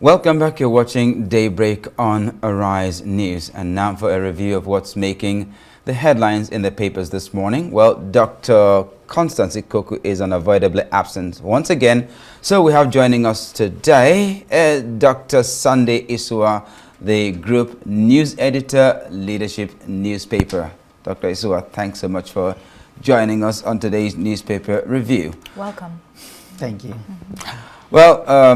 Welcome back. You're watching Daybreak on Arise News. And now for a review of what's making the headlines in the papers this morning. Well, Dr. Constance Ikoku is unavoidably absent once again. So we have joining us today Dr. Sunday Isua, the Group News Editor, Leadership Newspaper. Dr. Isua, thanks so much for joining us on today's newspaper review. Welcome. Thank you. Well,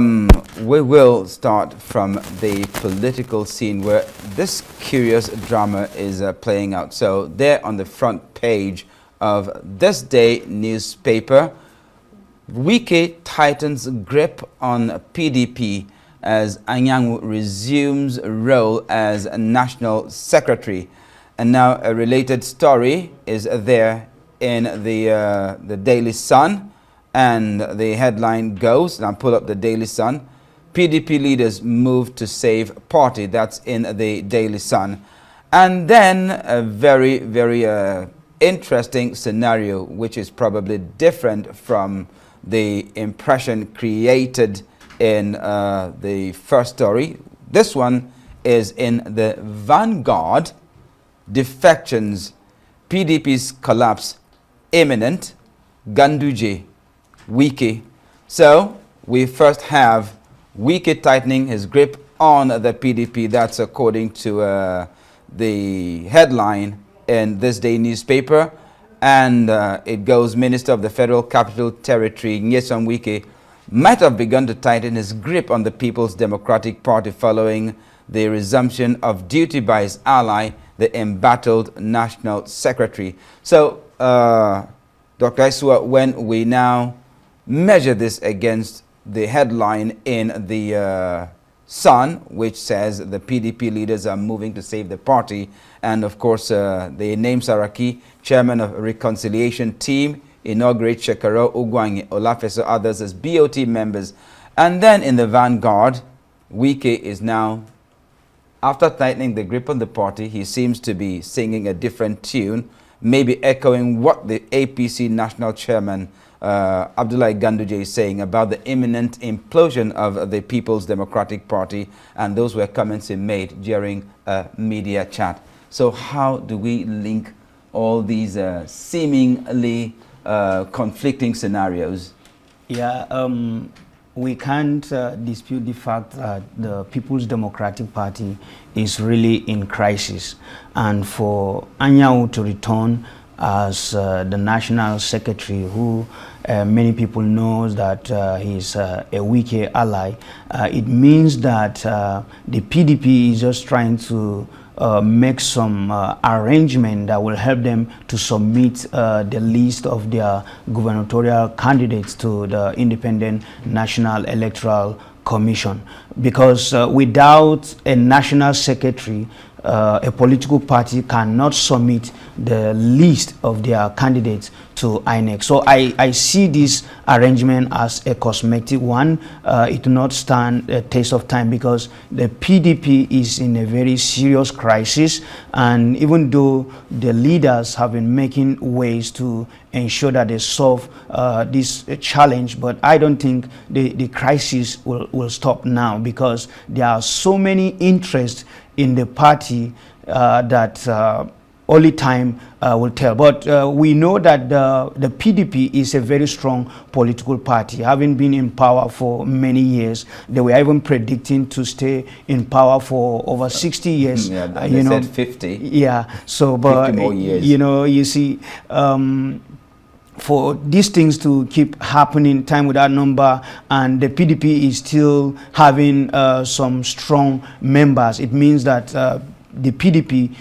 we will start from the political scene where this curious drama is playing out. So there on the front page of this day newspaper, Wike tightens grip on PDP as Anyanwu resumes role as National Secretary. And now a related story is there in the Daily Sun. And the headline goes, and I'll pull up the Daily Sun, PDP leaders move to save party. That's in the Daily Sun. And then a very, very interesting scenario, which is probably different from the impression created in the first story. This one is in the Vanguard. Defections, PDP's collapse imminent, Ganduje, Wike. So we first have Wike tightening his grip on the PDP. That's according to the headline in this day newspaper. And it goes, Minister of the Federal Capital Territory, Nyesom Wike, might have begun to tighten his grip on the People's Democratic Party following the resumption of duty by his ally, the embattled National Secretary. So, Dr. Isua, when we now measure this against the headline in the Sun, which says the PDP leaders are moving to save the party. And of course, they name Saraki, chairman of Reconciliation Team, inaugurate Shekaro, Ugwangi, Olafeso, others as BOT members. And then in the Vanguard, Wike is now, after tightening the grip on the party, he seems to be singing a different tune, maybe echoing what the APC national chairman Abdullahi Ganduje is saying about the imminent implosion of the People's Democratic Party, and those were comments he made during a media chat. So how do we link all these seemingly conflicting scenarios? Yeah, we can't dispute the fact that the People's Democratic Party is really in crisis, and for Anyanwu to return as the National Secretary, who many people know that he's a Wike ally, it means that the PDP is just trying to make some arrangement that will help them to submit the list of their gubernatorial candidates to the Independent National Electoral Commission. Because without a National Secretary, a political party cannot submit the list of their candidates to INEC. So I see this arrangement as a cosmetic one. It will not stand a test of time because the PDP is in a very serious crisis, and even though the leaders have been making ways to ensure that they solve this challenge, but I don't think the crisis will stop now, because there are so many interests in the party that only time will tell. But we know that the PDP is a very strong political party, having been in power for many years. They were even predicting to stay in power for over 60 years. Yeah, they said 50. Yeah, so but 50 more years. You know, you see, for these things to keep happening time without number, and the PDP is still having some strong members, it means that the PDP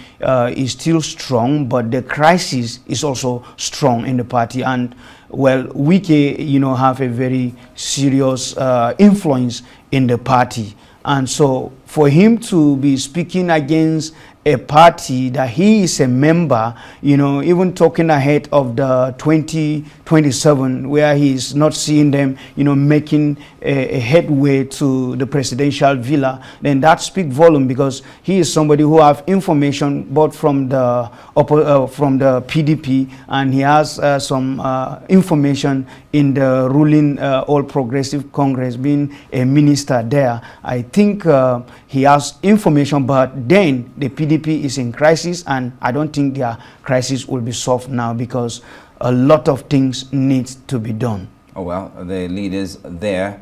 is still strong, but the crisis is also strong in the party. And well, Wike, you know, have a very serious influence in the party. And so for him to be speaking against a party that he is a member, you know, even talking ahead of the 2027, where he is not seeing them, you know, making a headway to the presidential villa, then that speaks volume, because he is somebody who have information both from the PDP, and he has some information in the ruling All Progressive Congress, being a minister there. I think he has information, but then the PDP is in crisis, and I don't think their crisis will be solved now, because a lot of things need to be done. Oh, well, the leaders there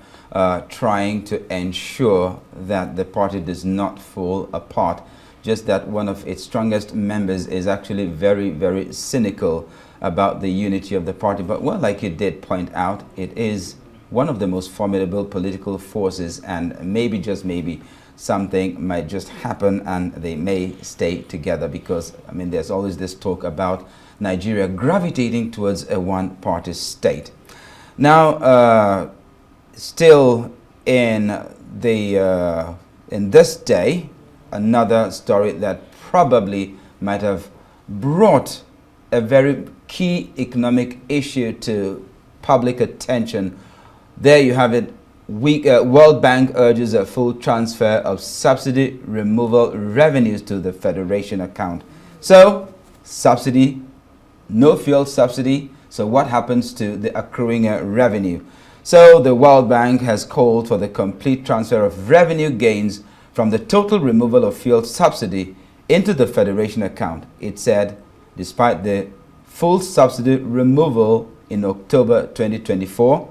trying to ensure that the party does not fall apart. Just that one of its strongest members is actually very, very cynical about the unity of the party. But, well, like you did point out, it is one of the most formidable political forces, and maybe, just maybe, something might just happen and they may stay together, because, I mean, there's always this talk about Nigeria gravitating towards a one-party state. Now, still in this day, another story that probably might have brought a very key economic issue to public attention. There you have it. World Bank urges a full transfer of subsidy removal revenues to the Federation account. So, subsidy, no fuel subsidy. So what happens to the accruing revenue? So the World Bank has called for the complete transfer of revenue gains from the total removal of fuel subsidy into the Federation account. It said, despite the full subsidy removal in October 2024,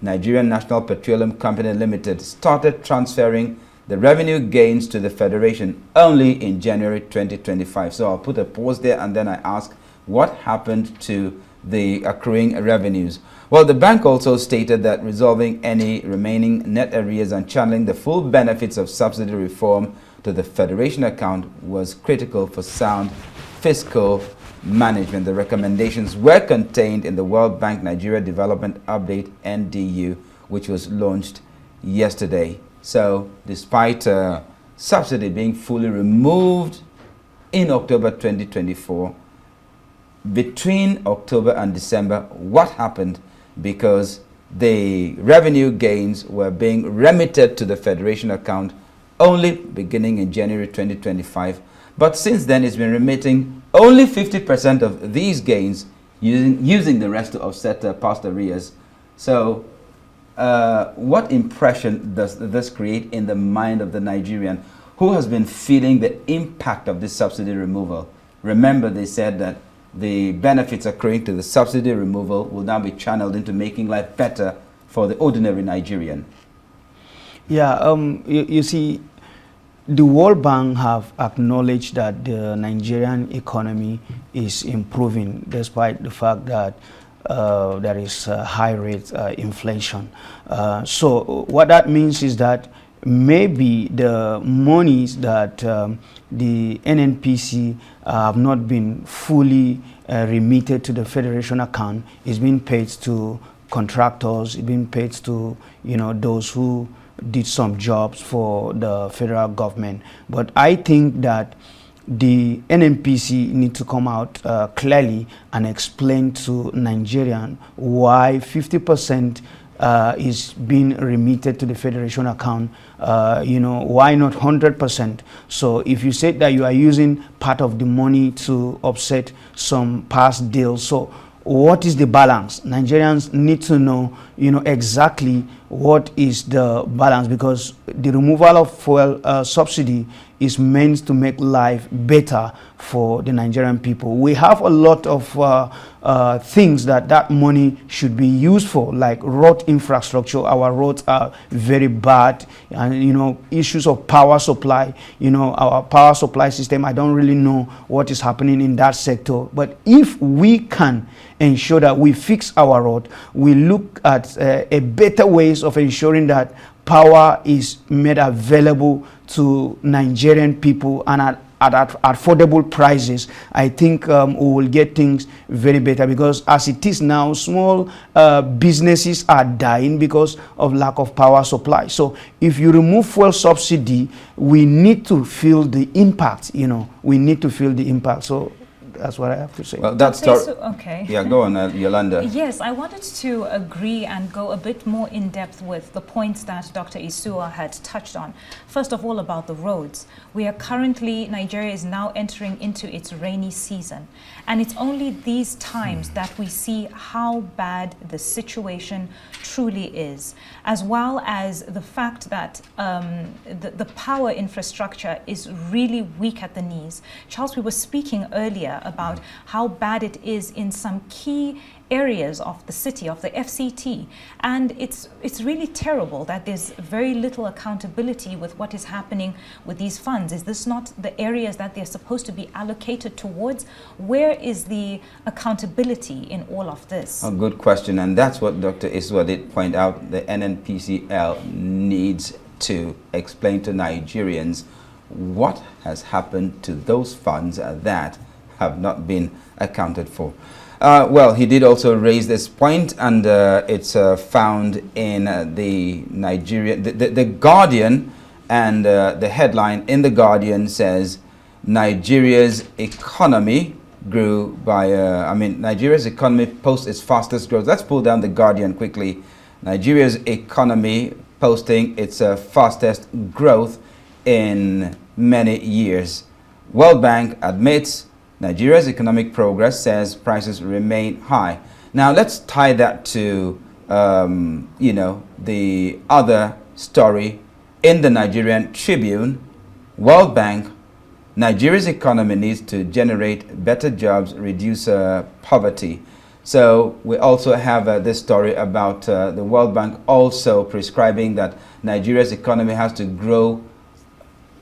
Nigerian National Petroleum Company Limited started transferring the revenue gains to the Federation only in January 2025. So I'll put a pause there, and then I ask, what happened to the accruing revenues? Well, the bank also stated that resolving any remaining net arrears and channeling the full benefits of subsidy reform to the Federation account was critical for sound fiscal management. The recommendations were contained in the World Bank Nigeria Development Update (NDU), which was launched yesterday. So, despite subsidy being fully removed in October 2024, between October and December, what happened? Because the revenue gains were being remitted to the Federation account only beginning in January 2025. But since then, it's been remitting only 50% of these gains, using the rest to offset past arrears. So, what impression does this create in the mind of the Nigerian who has been feeling the impact of this subsidy removal? Remember, they said that the benefits accruing to the subsidy removal will now be channeled into making life better for the ordinary Nigerian. Yeah, you see, the World Bank have acknowledged that the Nigerian economy is improving, despite the fact that there is high rate inflation. So what that means is that maybe the monies that the NNPC have not been fully remitted to the Federation account is being paid to contractors, it's being paid to, you know, those who did some jobs for the federal government. But I think that the NNPC need to come out clearly and explain to Nigerian why 50% is being remitted to the Federation account. You know, why not 100%? So if you said that you are using part of the money to offset some past deals, so what is the balance? Nigerians need to know, you know, exactly what is the balance, because the removal of fuel subsidy is meant to make life better for the Nigerian people. We have a lot of things that money should be used for, like road infrastructure. Our roads are very bad, and, you know, issues of power supply. You know, our power supply system, I don't really know what is happening in that sector. But if we can ensure that we fix our road, we look at a better ways of ensuring that power is made available to Nigerian people, and at affordable prices, I think we will get things very better, because as it is now, small businesses are dying because of lack of power supply. So if you remove fuel subsidy, we need to feel the impact, we need to feel the impact. So that's what I have to say. Well, that's okay. Yeah, go on, Yolanda. Yes, I wanted to agree and go a bit more in depth with the points that Dr. Isua had touched on. First of all, about the roads. We are currently, Nigeria is now entering into its rainy season. And it's only these times that we see how bad the situation truly is, as well as the fact that the power infrastructure is really weak at the knees. Charles, we were speaking earlier about how bad it is in some key areas of the city, of the FCT, and it's really terrible that there's very little accountability with what is happening with these funds. Is this not the areas that they're supposed to be allocated towards? Where is the accountability in all of this? A good question, and that's what Dr. Iswa did point out. The NNPCL needs to explain to Nigerians what has happened to those funds that have not been accounted for. Well, he did also raise this point, and it's found in the Nigerian, the Guardian, and the headline in the Guardian says Nigeria's economy grew by, Nigeria's economy posts its fastest growth. Let's pull down the Guardian quickly. Nigeria's economy posting its fastest growth in many years. World Bank admits Nigeria's economic progress, says prices remain high. Now let's tie that to, the other story in the Nigerian Tribune. World Bank, Nigeria's economy needs to generate better jobs, reduce poverty. So we also have this story about the World Bank also prescribing that Nigeria's economy has to grow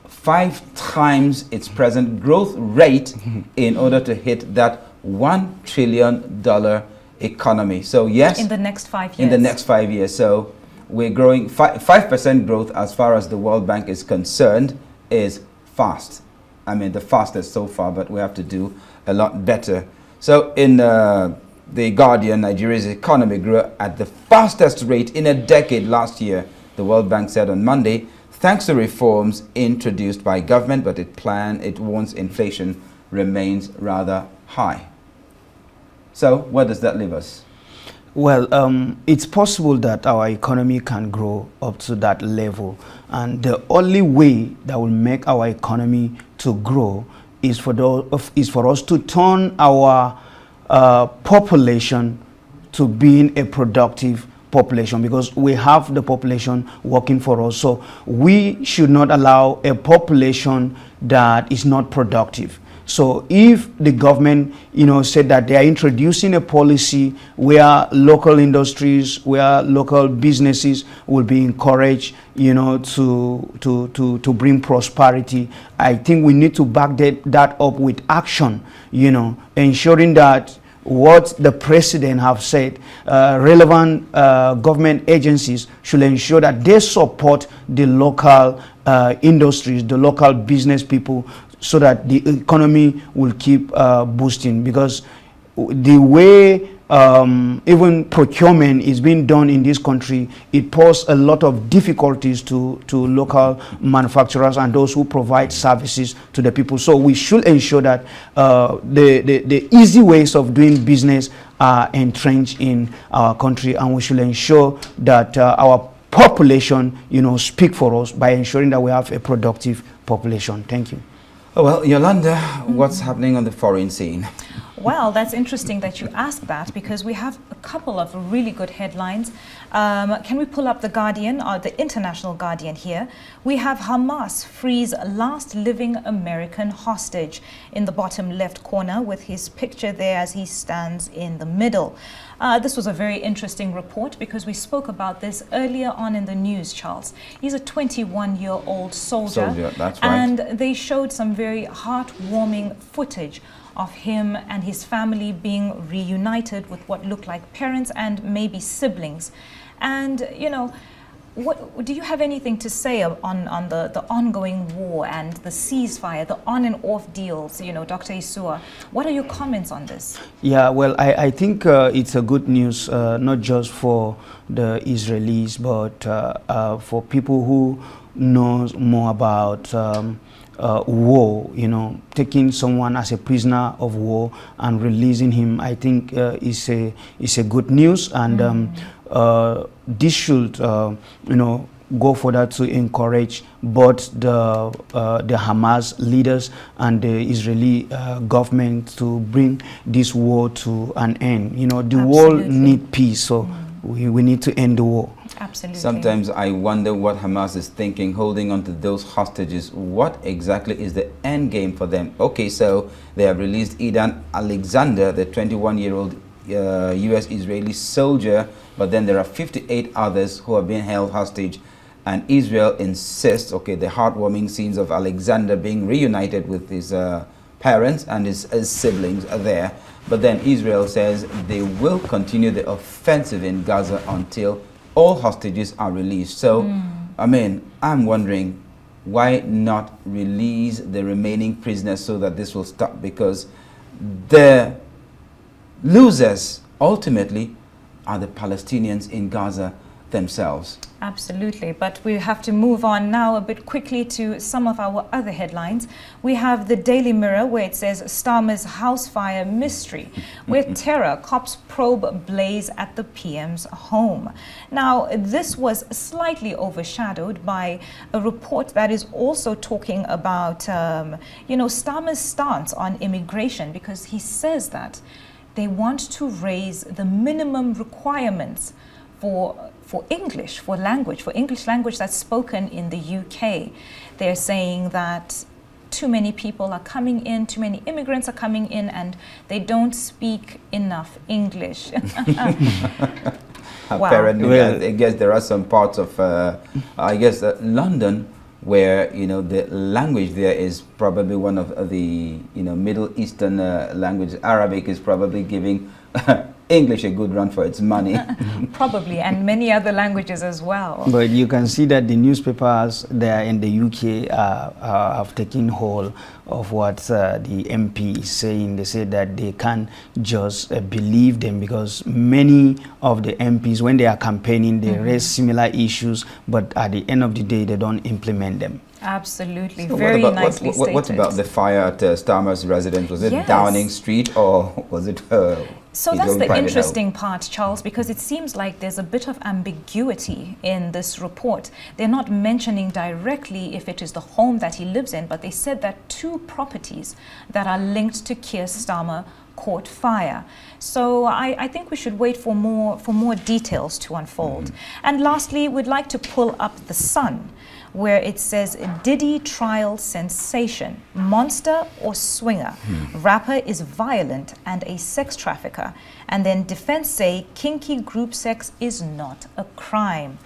5 times its present growth rate in order to hit that $1 trillion economy. So yes, in the next 5 years. In the next 5 years. So we're growing 5% growth as far as the World Bank is concerned is fast. I mean, the fastest so far, but we have to do a lot better. So in the Guardian, Nigeria's economy grew at the fastest rate in a decade last year, the World Bank said on Monday, thanks to reforms introduced by government, but it warns inflation remains rather high. So where does that leave us? Well, it's possible that our economy can grow up to that level. And the only way that will make our economy to grow is for us to turn our population to being a productive population, because we have the population working for us. So we should not allow a population that is not productive. So if the government, said that they are introducing a policy where local industries, where local businesses will be encouraged, to bring prosperity, I think we need to back that up with action, ensuring that what the president have said, relevant government agencies should ensure that they support the local industries, the local business people, so that the economy will keep boosting. Because the way even procurement is being done in this country, it poses a lot of difficulties to local manufacturers and those who provide services to the people. So we should ensure that the easy ways of doing business are entrenched in our country, and we should ensure that our population, speak for us by ensuring that we have a productive population. Thank you. Oh, well, Yolanda, what's happening on the foreign scene? Well, that's interesting that you asked that, because we have a couple of really good headlines. Can we pull up the Guardian, or the International Guardian here? We have Hamas frees last living American hostage in the bottom left corner, with his picture there as he stands in the middle. This was a very interesting report, because we spoke about this earlier on in the news, Charles. He's a 21-year-old soldier. That's right. And they showed some very heartwarming footage of him and his family being reunited with what looked like parents and maybe siblings. And, What do you have anything to say on the ongoing war and the ceasefire, the on and off deals? You know, Dr. Isua, what are your comments on this? Yeah, well, I think it's a good news, not just for the Israelis, but for people who knows more about war. You know, taking someone as a prisoner of war and releasing him, I think is a good news, and this should you know, go further to encourage both the Hamas leaders and the Israeli government to bring this war to an end. You know, the world need peace, so we need to end the war. Absolutely. Sometimes I wonder what Hamas is thinking, holding on to those hostages. What exactly is the end game for them? Okay, so they have released Idan Alexander, the 21-year-old U.S.-Israeli soldier, but then there are 58 others who are being held hostage. And Israel insists, okay, the heartwarming scenes of Alexander being reunited with his parents and his siblings are there. But then Israel says they will continue the offensive in Gaza until all hostages are released. So, I mean, I'm wondering, why not release the remaining prisoners so that this will stop? Because the losers ultimately are the Palestinians in Gaza themselves. Absolutely, but we have to move on now a bit quickly to some of our other headlines. We have the Daily Mirror, where it says Starmer's house fire mystery, where terror cops probe blaze at the PM's home. Now, this was slightly overshadowed by a report that is also talking about, you know, Starmer's stance on immigration, because he says that they want to raise the minimum requirements for English, for English language that's spoken in the UK. They're saying that too many people are coming in, too many immigrants are coming in, and they don't speak enough English. Apparently, Well, I guess there are some parts of, I guess, London, where, you know, the language there is probably one of the, you know, Middle Eastern languages. Arabic is probably giving English a good run for its money. Probably, and many other languages as well. But you can see that the newspapers there in the UK have taken hold of what the MP is saying. They say that they can't just believe them, because many of the MPs, when they are campaigning, they raise similar issues, but at the end of the day, they don't implement them. Absolutely, So very what nicely stated. what about the fire at Starmer's residence? Was it Yes. Downing Street, or was it So his that's own the private interesting part, Charles, because it seems like there's a bit of ambiguity in this report. They're not mentioning directly if it is the home that he lives in, but they said that 2 properties that are linked to Keir Starmer caught fire. So I think we should wait for more details to unfold. And lastly, we'd like to pull up The Sun, where it says Diddy trial sensation, monster or swinger, rapper is violent and a sex trafficker, and then defense say kinky group sex is not a crime.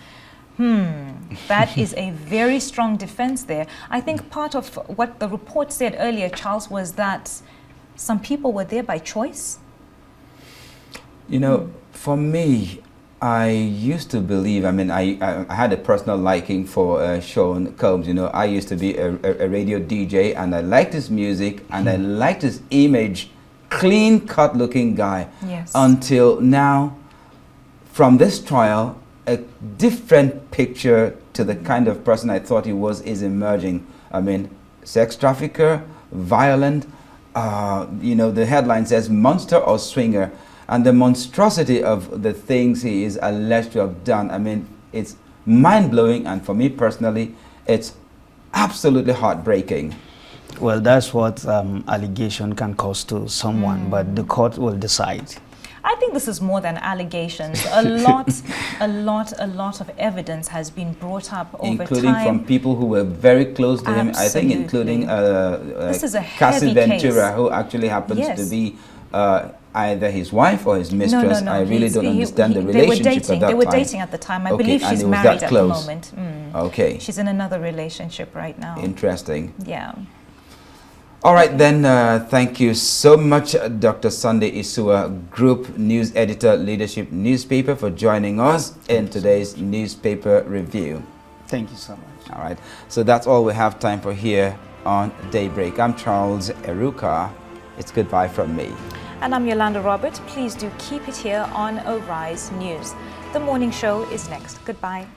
That is a very strong defense there. I think part of what the report said earlier, Charles, was that some people were there by choice. You know, for me, I used to believe, I mean, I had a personal liking for Sean Combs. You know, I used to be a radio DJ, and I liked his music, and I liked his image, clean-cut looking guy. Yes. Until now, from this trial, a different picture to the kind of person I thought he was is emerging. I mean, sex trafficker, violent, you know, the headline says monster or swinger. And the monstrosity of the things he is alleged to have done, I mean, it's mind-blowing, and for me personally, it's absolutely heartbreaking. Well, that's what allegation can cost to someone, but the court will decide. I think this is more than allegations. A lot of evidence has been brought up over including time. from people who were very close to him. I think including This is a Cassie heavy Ventura, case. who actually happens Yes. to be either his wife or his mistress. No. I really don't understand the They were relationship dating. at that They were time. dating at the time. I Okay, believe and she's it was married that at close. the moment. Okay. She's in another relationship right now. Interesting. Yeah. All right, then, thank you so much, Dr. Sunday Isua, Group News Editor, Leadership Newspaper, for joining us in today's newspaper review. Thank you so much. All right, so that's all we have time for here on Daybreak. I'm Charles Eruka. It's goodbye from me. And I'm Yolanda Robert. Please do keep it here on Arise News. The morning show is next. Goodbye.